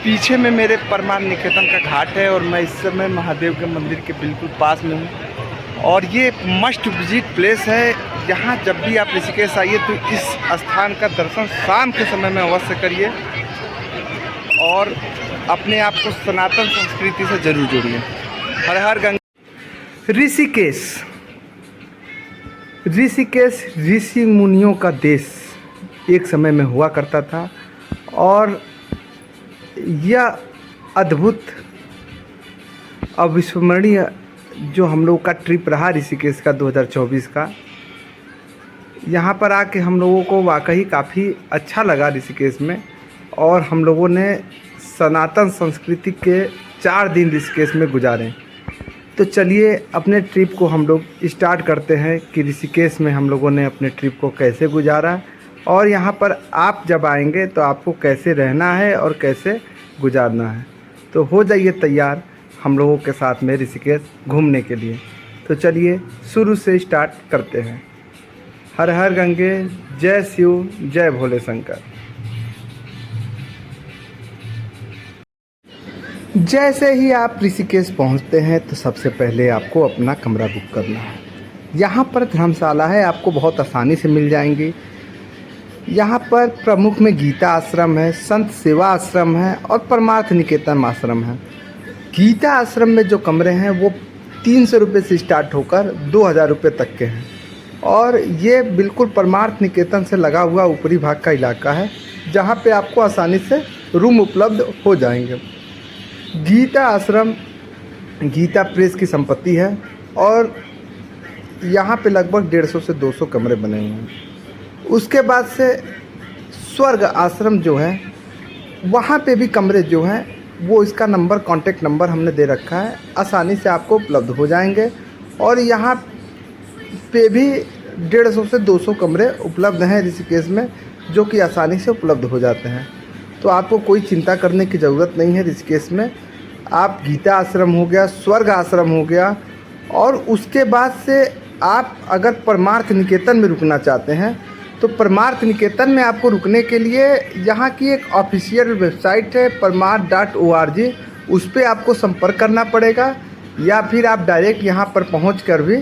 पीछे में मेरे परमार्थ निकेतन का घाट है और मैं इस समय महादेव के मंदिर के बिल्कुल पास में हूँ। और ये मस्ट विजिट प्लेस है। यहाँ जब भी आप ऋषिकेश आइए तो इस स्थान का दर्शन शाम के समय में अवश्य करिए और अपने आप को सनातन संस्कृति से जरूर जोड़िए। हर हर गंगा। ऋषिकेश ऋषि मुनियों का देश एक समय में हुआ करता था और यह अद्भुत अविस्मरणीय जो हम लोग का ट्रिप रहा ऋषिकेश का 2024 का, यहाँ पर आके हम लोगों को वाकई काफ़ी अच्छा लगा ऋषिकेश में। और हम लोगों ने सनातन संस्कृति के 4 दिन ऋषिकेश में गुजारे। तो चलिए अपने ट्रिप को हम लोग स्टार्ट करते हैं कि ऋषिकेश में हम लोगों ने अपने ट्रिप को कैसे गुजारा और यहाँ पर आप जब आएंगे तो आपको कैसे रहना है और कैसे गुजारना है। तो हो जाइए तैयार हम लोगों के साथ में ऋषिकेश घूमने के लिए। तो चलिए शुरू से स्टार्ट करते हैं। हर हर गंगे, जय शिव, जय भोले शंकर। जैसे ही आप ऋषिकेश पहुंचते हैं तो सबसे पहले आपको अपना कमरा बुक करना है। यहाँ पर धर्मशाला है, आपको बहुत आसानी से मिल जाएंगी। यहाँ पर प्रमुख में गीता आश्रम है, संत सेवा आश्रम है और परमार्थ निकेतन आश्रम है। गीता आश्रम में जो कमरे हैं वो 300 रुपये से स्टार्ट होकर 2000 रुपये तक के हैं और ये बिल्कुल परमार्थ निकेतन से लगा हुआ ऊपरी भाग का इलाका है जहाँ पे आपको आसानी से रूम उपलब्ध हो जाएंगे। गीता आश्रम गीता प्रेस की संपत्ति है और यहाँ पे लगभग 150 से 200 कमरे बने हुए हैं। उसके बाद से स्वर्ग आश्रम जो है वहाँ पे भी कमरे जो हैं वो इसका नंबर कांटेक्ट नंबर हमने दे रखा है, आसानी से आपको उपलब्ध हो जाएंगे। और यहाँ पे भी 150 से 200 कमरे उपलब्ध हैं ऋषिकेश में जो कि आसानी से उपलब्ध हो जाते हैं। तो आपको कोई चिंता करने की ज़रूरत नहीं है ऋषिकेश में। आप गीता आश्रम हो गया, स्वर्ग आश्रम हो गया और उसके बाद से आप अगर परमार्थ निकेतन में रुकना चाहते हैं तो परमार्थ निकेतन में आपको रुकने के लिए यहाँ की एक ऑफिशियल वेबसाइट है parmarth.org, उस पर आपको संपर्क करना पड़ेगा या फिर आप डायरेक्ट यहाँ पर पहुँच कर भी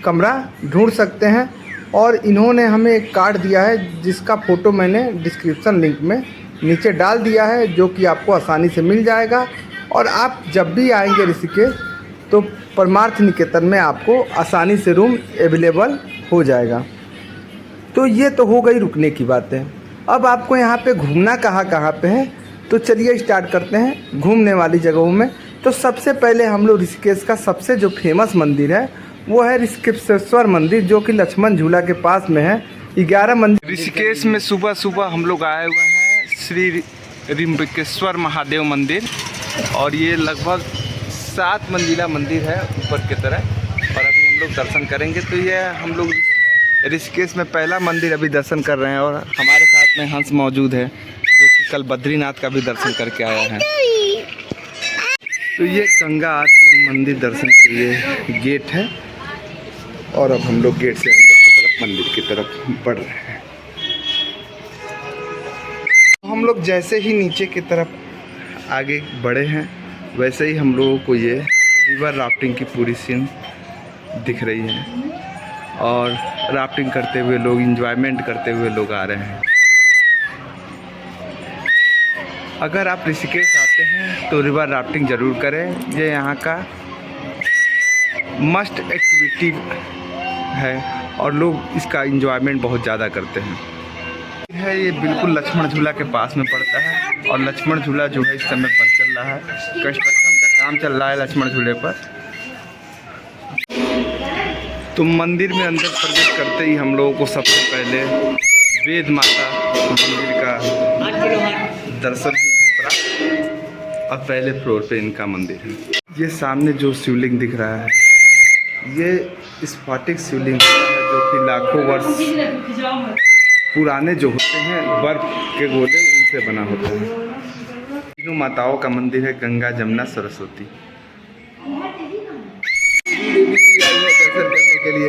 कमरा ढूंढ सकते हैं। और इन्होंने हमें एक कार्ड दिया है जिसका फ़ोटो मैंने डिस्क्रिप्शन लिंक में नीचे डाल दिया है जो कि आपको आसानी से मिल जाएगा। और आप जब भी आएंगे ऋषिकेश तो परमार्थ निकेतन में आपको आसानी से रूम अवेलेबल हो जाएगा। तो ये तो हो गई रुकने की बातें। अब आपको यहाँ पे घूमना कहाँ पे है तो चलिए स्टार्ट करते हैं घूमने वाली जगहों में। तो सबसे पहले हम लोग ऋषिकेश का सबसे जो फेमस मंदिर है वो है ऋषिकेश्वर मंदिर जो कि लक्ष्मण झूला के पास में है। 11 मंदिर ऋषिकेश में सुबह सुबह हम लोग आए हुए हैं श्री ऋषिकेश्वर महादेव मंदिर और ये लगभग 7 मंजिला मंदिर है ऊपर की तरह और अभी हम लोग दर्शन करेंगे। तो ये हम लोग ऋषिकेश में पहला मंदिर अभी दर्शन कर रहे हैं और हमारे साथ में हंस मौजूद है जो कि कल बद्रीनाथ का भी दर्शन करके आया है। तो ये गंगा आरती मंदिर दर्शन के लिए गेट है और अब हम लोग गेट से अंदर की तरफ मंदिर की तरफ बढ़ रहे हैं। हम लोग जैसे ही नीचे की तरफ आगे बढ़े हैं वैसे ही हम लोगों को ये रिवर राफ्टिंग की पूरी सीन दिख रही है और राफ्टिंग करते हुए लोग, एंजॉयमेंट करते हुए लोग आ रहे हैं। अगर आप ऋषिकेश आते हैं तो रिवर राफ्टिंग ज़रूर करें। ये यहाँ का मस्ट एक्टिविटी है और लोग इसका एंजॉयमेंट बहुत ज़्यादा करते हैं। ये बिल्कुल लक्ष्मण झूला के पास में पड़ता है और लक्ष्मण झूला जो है इस समय बंद चल रहा है, कंस्ट्रक्शन का काम चल रहा है लक्ष्मण झूले पर। तो मंदिर में अंदर प्रवेश करते ही हम लोगों को सबसे पहले वेद माता मंदिर का दर्शन और पहले फ्लोर पे इनका मंदिर है। ये सामने जो शिवलिंग दिख रहा है ये स्फटिक शिवलिंग है जो कि लाखों वर्ष पुराने जो होते हैं बर्फ के गोले उनसे बना होता है। तीनों माताओं का मंदिर है, गंगा, जमुना, सरस्वती। दर्शन करने के लिए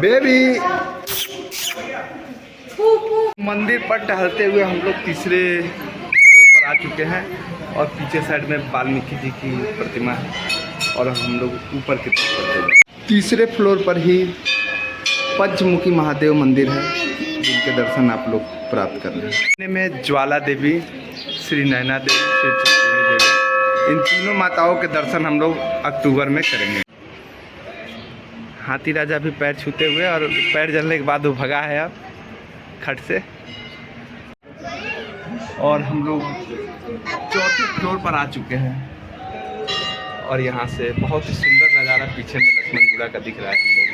बेबी मंदिर पर टहलते हुए हम लोग तीसरे पर आ चुके हैं और पीछे साइड में वाल्मीकि जी की प्रतिमा है और हम लोग ऊपर की तरफ बढ़ते हैं। तीसरे फ्लोर पर ही पंचमुखी महादेव मंदिर है जिनके दर्शन आप लोग प्राप्त कर रहे हैं। में ज्वाला देवी, श्री नैना देवी, श्री चतुर्णी देवी, इन तीनों माताओं के दर्शन हम लोग अक्टूबर में करेंगे। हाथी राजा भी पैर छूते हुए और पैर जलने के बाद वो भगा है अब खट से। और हम लोग चौथे फ्लोर पर आ चुके हैं और यहाँ से बहुत ही सुंदर नज़ारा पीछे में लक्ष्मणपुरा का दिख रहा है हम लोग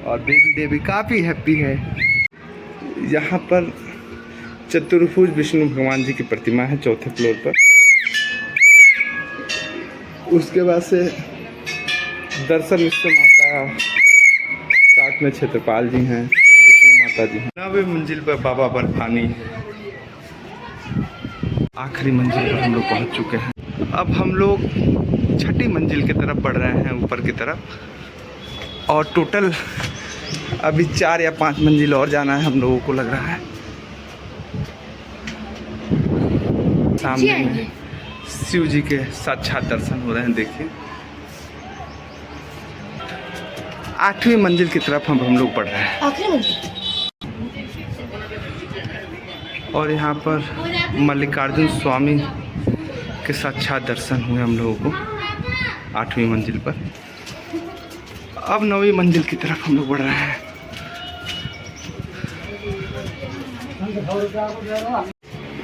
को। और देवी देवी काफ़ी हैप्पी है। यहाँ पर चतुर्भुज विष्णु भगवान जी की प्रतिमा है चौथे फ्लोर पर। उसके बाद से दर्शन विष्णु माता, साथ में क्षेत्रपाल जी हैं, विष्णु माता जी हैं। 9वीं मंजिल पर बाबा बर्फानी, आखिरी मंजिल पर हम लोग पहुँच चुके हैं। अब हम लोग छठी मंजिल की तरफ बढ़ रहे हैं, ऊपर की तरफ। और टोटल अभी 4 या 5 मंजिल और जाना है हम लोगों को लग रहा है। सामने शिव जी के साक्षात दर्शन हो रहे हैं। देखिए 8वीं मंजिल की तरफ हम लोग बढ़ रहे हैं। और यहाँ पर मल्लिकार्जुन स्वामी के साक्षात दर्शन हुए हम लोगों को 8वीं मंजिल पर। अब 9वीं मंजिल की तरफ हम लोग बढ़ रहे हैं।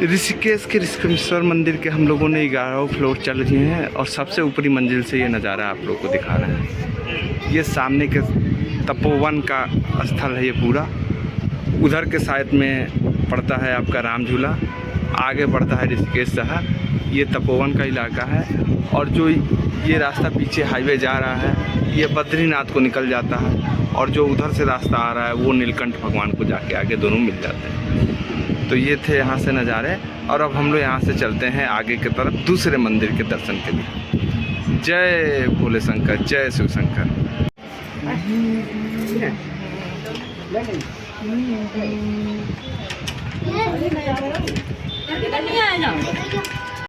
ऋषिकेश के ऋषिकेश्वर मंदिर के हम लोगों ने 11वां फ्लोर चल रहे हैं और सबसे ऊपरी मंजिल से ये नज़ारा आप लोग को दिखा रहे हैं। ये सामने के तपोवन का स्थल है ये पूरा। उधर के साइड में पड़ता है आपका राम झूला, आगे बढ़ता है ऋषिकेश शहर, ये तपोवन का इलाका है। और जो ये रास्ता पीछे हाईवे जा रहा है ये बद्रीनाथ को निकल जाता है और जो उधर से रास्ता आ रहा है वो नीलकंठ भगवान को जाके आगे दोनों मिल जाते हैं। तो ये थे यहाँ से नज़ारे। और अब हम लोग यहाँ से चलते हैं आगे की तरफ दूसरे मंदिर के दर्शन के लिए। जय भोले शंकर, जय शिव शंकर।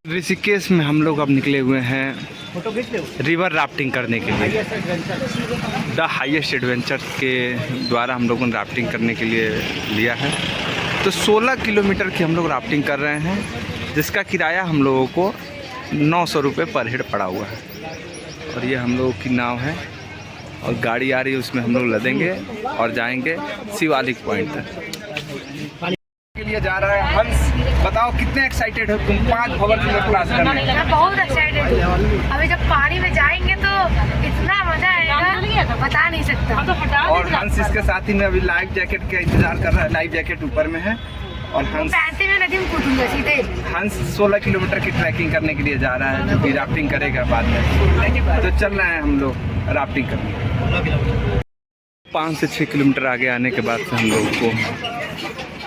ऋषिकेश में हम लोग अब निकले हुए हैं रिवर राफ्टिंग करने के लिए। द हाईएस्ट एडवेंचर के द्वारा हम लोगों ने राफ्टिंग करने के लिए लिया है। तो 16 किलोमीटर की हम लोग राफ्टिंग कर रहे हैं, जिसका किराया हम लोगों को 900 रुपये पर हेड पड़ा हुआ है। और ये हम लोगों की नाव है और गाड़ी आ रही है, उसमें हम लोग लदेंगे और जाएंगे शिवालिक पॉइंट तक। के लिए जा रहा है हंस। बताओ कितने एक्साइटेड हो तुम 5 भवर में क्लास करने? मैं बहुत एक्साइटेड हूँ। अभी जब पानी में जाएंगे तो इतना मजा आएगा बता नहीं सकता। और हंस इसके साथ ही में अभी लाइफ जैकेट का इंतजार कर रहा है। लाइफ जैकेट ऊपर में है और हंस में नदी में कूदूंगा सीधे। हंस 16 किलोमीटर की ट्रैकिंग करने के लिए जा रहा है, जो कि राफ्टिंग करेगा बाद में। तो चल रहे हैं हम लोग राफ्टिंग करने। 5 से 6 किलोमीटर आगे आने के बाद से हम लोगों को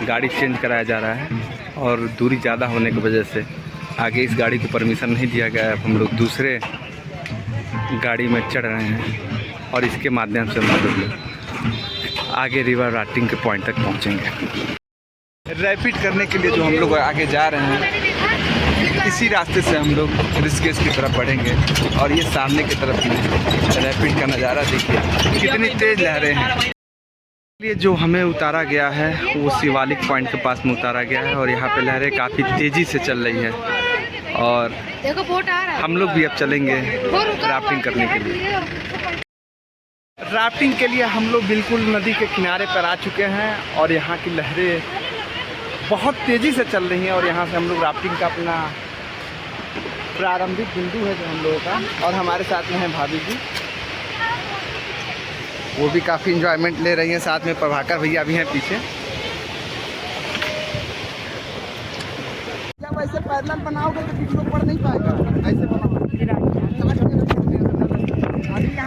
गाड़ी चेंज कराया जा रहा है और दूरी ज़्यादा होने की वजह से आगे इस गाड़ी को परमिशन नहीं दिया गया है। हम लोग दूसरे गाड़ी में चढ़ रहे हैं और इसके माध्यम से हम लोग आगे रिवर राफ्टिंग के पॉइंट तक पहुंचेंगे। रैपिड करने के लिए जो हम लोग आगे जा रहे हैं इसी रास्ते से हम लोग ऋषिकेश की तरफ बढ़ेंगे। और ये सामने की तरफ रैपिड का नज़ारा देखिए कितनी तेज़ लहरें हैं। ये जो हमें उतारा गया है वो शिवालिक पॉइंट के पास में उतारा गया है और यहाँ पे लहरें काफ़ी तेज़ी से चल रही है। और हम लोग भी अब चलेंगे राफ्टिंग करने के लिए। राफ्टिंग के लिए हम लोग बिल्कुल नदी के किनारे पर आ चुके हैं और यहाँ की लहरें बहुत तेज़ी से चल रही हैं। और यहाँ से हम लोग राफ्टिंग का अपना प्रारंभिक बिंदु है जो हम लोगों का। और हमारे साथ में है भाभी जी, वो भी काफ़ी इंजॉयमेंट ले रही हैं। साथ में प्रभाकर भैया भी हैं पीछे। जब ऐसे पैदल बनाओगे तो कुछ लोग पढ़ नहीं पाएगा, ऐसे बनाओ।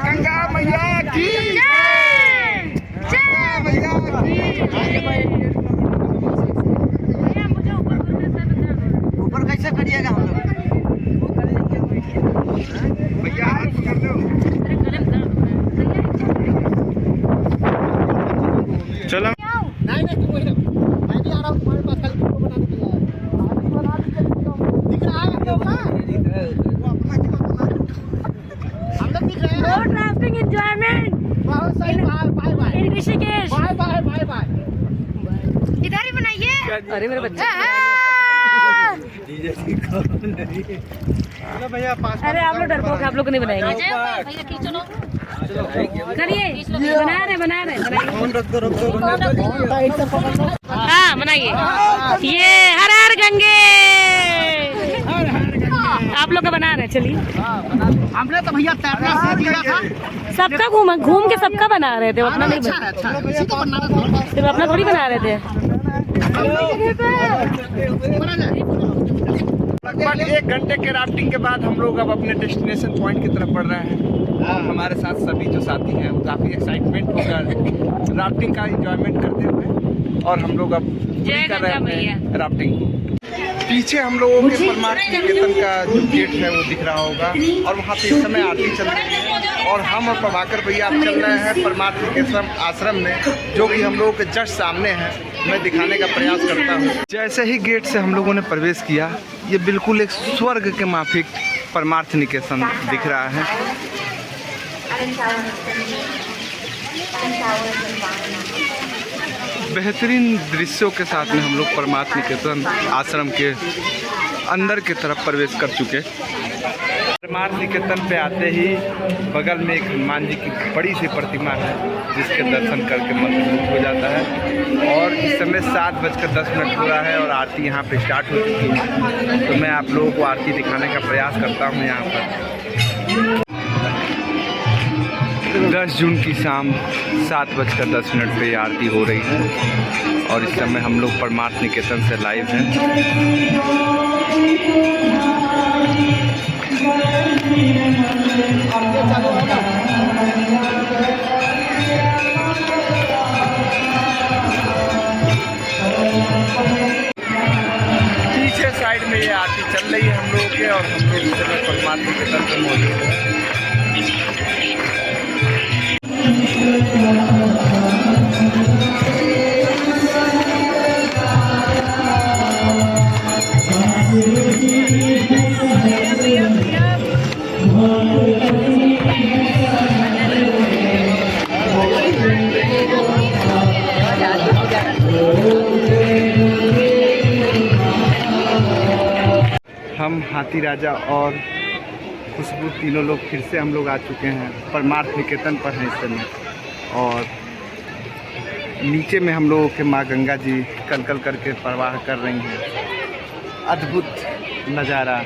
गंगा मैया की जय, जय मैया की। ऊपर कैसे करिएगा हम लोग? भैया हाथ पकड़ लो। चलो नहीं मैं भी आ रहा हूँ तुम्हारे पास, कल फोटो बनाने के लिए। रोड राफ्टिंग एंजॉयमेंट इन ऋषिकेश। इधर ही बनाइए। अरे मेरे बच्चे, अरे आप लोग डरपोक, आप लोग नहीं बनाएंगे। करिए, बना रहे हाँ बनाइए। ये हर हर गंगे आप लोग का बना रहे। चलिए, हमने तो भैया तैरना सीख लिया था। सबका घूम के सबका बना रहे थे, अपना नहीं सिर्फ अपना थोड़ी बना रहे थे। लगभग 1 घंटे के राफ्टिंग के बाद हम लोग अब अपने डेस्टिनेशन पॉइंट की तरफ बढ़ रहे हैं। हमारे साथ सभी जो साथी हैं वो काफ़ी एक्साइटमेंट होकर राफ्टिंग का एंजॉयमेंट करते हुए, और हम लोग अब कर रहे हैं राफ्टिंग को। पीछे हम लोगों के परमार्थ निकेतन का जो गेट है वो दिख रहा होगा, और वहाँ पे इस समय आरती चल रही है, और हम और प्रभाकर भैया आप चल रहे हैं परमार्थ निकेतन आश्रम में, जो कि हम लोगों के जस्ट सामने है। मैं दिखाने का प्रयास करता हूँ। जैसे ही गेट से हम लोगों ने प्रवेश किया, ये बिल्कुल एक स्वर्ग के माफिक परमार्थ निकेतन दिख रहा है। बेहतरीन दृश्यों के साथ में हम लोग परमार्थ निकेतन आश्रम के अंदर की तरफ प्रवेश कर चुके। परमार्थ निकेतन पे आते ही बगल में एक हनुमान जी की बड़ी सी प्रतिमा है, जिसके दर्शन करके मन मुग्ध हो जाता है। और इस समय 7:10 हो रहा है और आरती यहाँ पे स्टार्ट हो चुकी है। तो मैं आप लोगों को आरती दिखाने का प्रयास करता हूँ। यहाँ पर 10 जून की शाम 7:10 पे आरती हो रही है, और इस समय हम लोग परमार्थ निकेतन से लाइव हैं। पीछे साइड में ये आरती चल रही है हम लोगों के, और हम लोग इस समय परमार्थ निकेतन पे मौजूद हैं। हम हाथी राजा और खुशबू तीनों लोग फिर से हम लोग आ चुके हैं। परमार्थ निकेतन पर हैं इस समय, और नीचे में हम लोगों के माँ गंगा जी कल करके प्रवाह कर रही हैं। अद्भुत नज़ारा।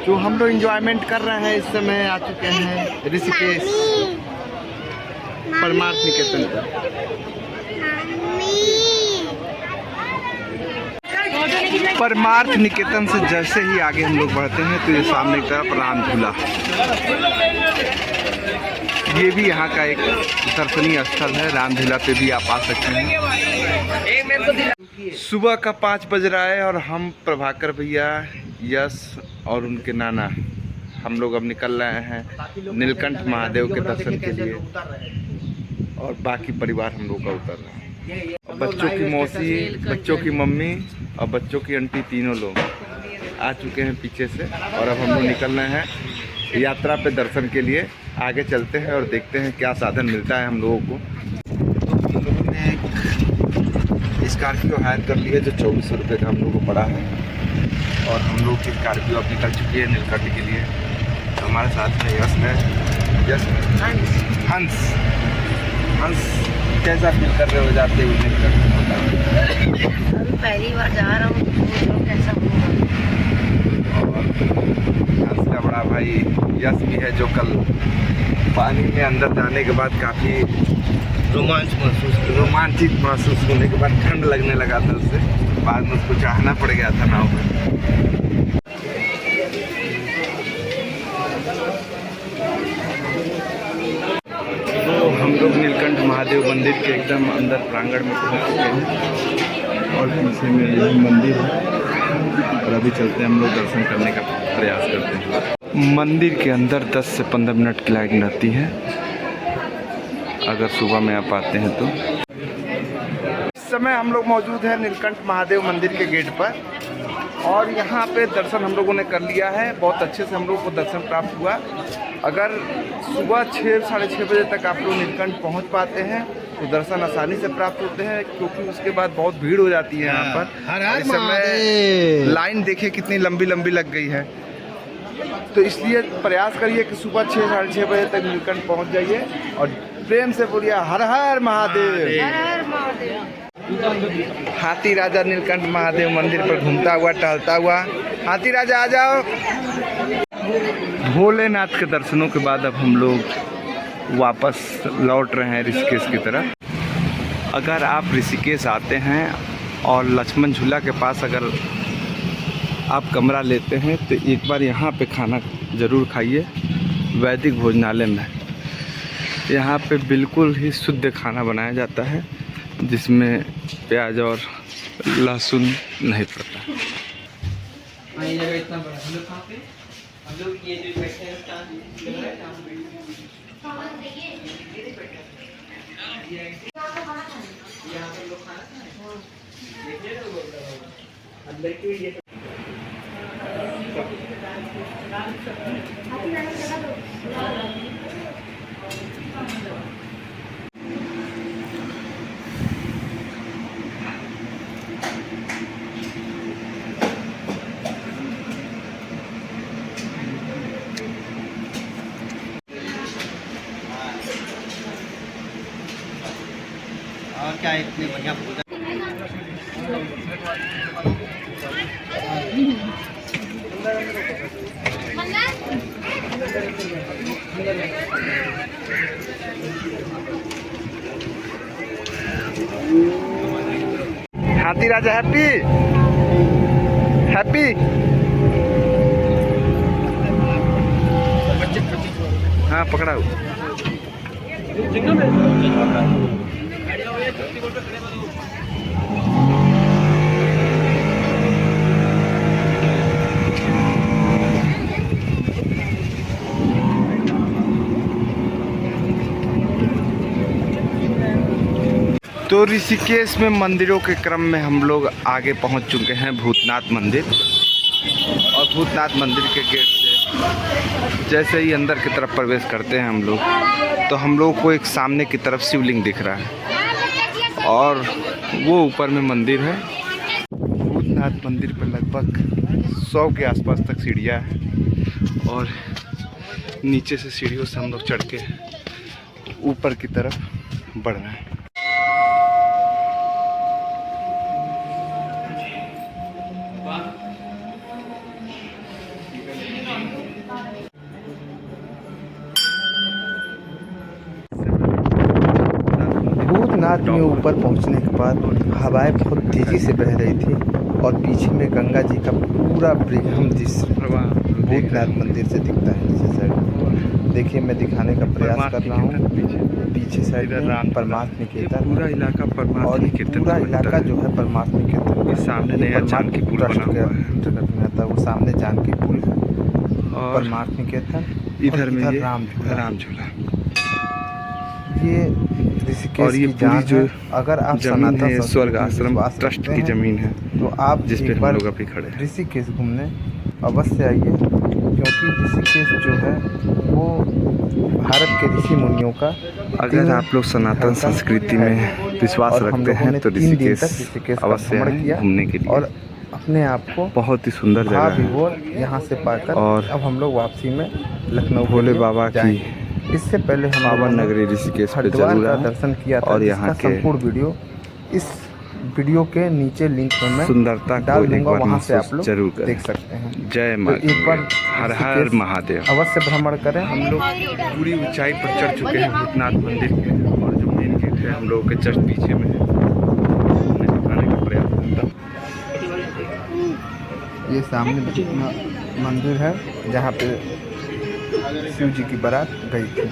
जो हम लोग एंजॉयमेंट कर रहे हैं इस समय आ चुके हैं ऋषिकेश परमार्थ निकेतन पर। परमार्थ निकेतन से जैसे ही आगे हम लोग बढ़ते हैं तो ये सामने की तरफ राम झूला, ये भी यहाँ का एक दर्शनीय स्थल है। राम झूला पे भी आप आ सकते हैं। सुबह का 5 बज रहा है और हम प्रभाकर भैया, यश और उनके नाना हम लोग अब निकल रहे हैं नीलकंठ महादेव के दर्शन के लिए, और बाकी परिवार हम लोग का उतर रहा है। और बच्चों की मौसी, बच्चों की मम्मी और बच्चों की आंटी तीनों लोग आ चुके हैं पीछे से, और अब हम लोग निकल रहे हैं यात्रा पे दर्शन के लिए। आगे चलते हैं और देखते हैं क्या साधन मिलता है हम लोगों को। तो हम लोगों ने एक स्कॉर्पियो हायर कर ली है, जो 2400 रुपये का हम लोगों को पड़ा है, और हम लोग की स्कॉर्पियो अब निकल चुकी है नीलकंठ के लिए। तो हमारे साथ में यश है, यश हंस कैसा फील कर रहे हो जाते हुए नीलकंठ? पहली बार जा रहा हूँ, तो कैसा होगा। और हंस का बड़ा भाई यश भी है, जो कल पानी में अंदर जाने के बाद काफ़ी रोमांचित महसूस होने के बाद ठंड लगने लगा था उससे, बाद में उसको चाहना पड़ गया था नाव में। तो हम लोग नीलकंठ महादेव मंदिर के एकदम अंदर प्रांगण में पहुंच चुके हैं, और पीछे में यही मंदिर है, और अभी चलते हैं हम लोग दर्शन करने का प्रयास करते हैं। मंदिर के अंदर 10 से 15 मिनट की लाइन रहती है, अगर सुबह में आप आते हैं तो। समय हम लोग मौजूद हैं नीलकंठ महादेव मंदिर के गेट पर और यहाँ पे दर्शन हम लोगों ने कर लिया है। बहुत अच्छे से हम लोग को दर्शन प्राप्त हुआ। अगर सुबह 6 साढ़े 6 बजे तक आप लोग नीलकंठ पहुँच पाते हैं तो दर्शन आसानी से प्राप्त होते हैं, क्योंकि उसके बाद बहुत भीड़ हो जाती है यहाँ पर। इस समय लाइन देखिए कितनी लंबी लंबी लग गई है, तो इसलिए प्रयास करिए कि सुबह 6 साढ़े 6 बजे तक नीलकंठ पहुँच जाइए और प्रेम से बोलिए हर हर महादेव। हाथी राजा नीलकंठ महादेव मंदिर पर घूमता हुआ टहलता हुआ। हाथी राजा आ जाओ। भोलेनाथ के दर्शनों के बाद अब हम लोग वापस लौट रहे हैं ऋषिकेश की तरफ। अगर आप ऋषिकेश आते हैं और लक्ष्मण झूला के पास अगर आप कमरा लेते हैं तो एक बार यहाँ पे खाना ज़रूर खाइए, वैदिक भोजनालय में। यहाँ पे बिल्कुल ही शुद्ध खाना बनाया जाता है जिसमें प्याज और लहसुन नहीं पड़ता। और क्या इतनी बढ़िया भोजन। हाथी राजा हैप्पी हैप्पी। हाँ पकड़ा हो। तो ऋषिकेश में मंदिरों के क्रम में हम लोग आगे पहुंच चुके हैं भूतनाथ मंदिर। और भूतनाथ मंदिर के गेट से जैसे ही अंदर की तरफ प्रवेश करते हैं हम लोग, तो हम लोग को एक सामने की तरफ शिवलिंग दिख रहा है और वो ऊपर में मंदिर है। भूतनाथ मंदिर पर लगभग 100 के आसपास तक सीढ़ियाँ हैं और नीचे से सीढ़ियों से हम लोग चढ़ के ऊपर की तरफ बढ़ रहे हैं। भूतनाथ में ऊपर पहुंचने के बाद हवाएं बहुत तेज़ी से बह रही थी और पीछे में गंगा जी का पूरा बृहम दृश्य भूतनाथ मंदिर से दिखता है। नीचे साइड देखिए, मैं दिखाने का प्रयास कर रहा हूँ। पीछे साइड में परमार्थ निकेतन, पूरा इलाका परमार्थ निकेतन, पूरा इलाका जो है परमार्थ निकेतन। सामने नया जानकी पुल बना हुआ है, वो सामने जानकी पुल है और परमार्थ निकेतन। इधर में ये राम झूला। ये ऋषिकेश और ये पूरी जो अगर आप जमीन है स्वर्ग आश्रम ट्रस्ट की जमीन है, तो आप जिस पे हम लोग अभी खड़े हैं ऋषिकेश घूमने अवश्य आइए, क्योंकि ऋषिकेश जो है वो भारत के ऋषि मुनियों का, अगर आप लोग सनातन संस्कृति में विश्वास रखते हैं तो ऋषिकेश अवश्य घूमने के लिए। और अपने आप को बहुत ही सुंदर जगह है वो यहाँ से पाकर। और अब हम लोग वापसी में लखनऊ भोले बाबा की, इससे पहले हम पावन नगरी ऋषिकेश पे जरूर दर्शन किया था और यहाँ के संपूर्ण वीडियो इस वीडियो के नीचे लिंक में मैं सुंदरता डाल दूंगा, वहाँ से आप लोग जरूर देख सकते हैं। जय मां, तो एक बार हर हर महादेव अवश्य भ्रमण करें। हम लोग पूरी ऊंचाई पर चढ़ चुके हैं भूतनाथ मंदिर के, और जो मेन गेट है हम लोगों के जस्ट पीछे में है। दिखाने का प्रयास करता हूं। ये सामने मंदिर है जहाँ पे शिव जी की बारात गई थी।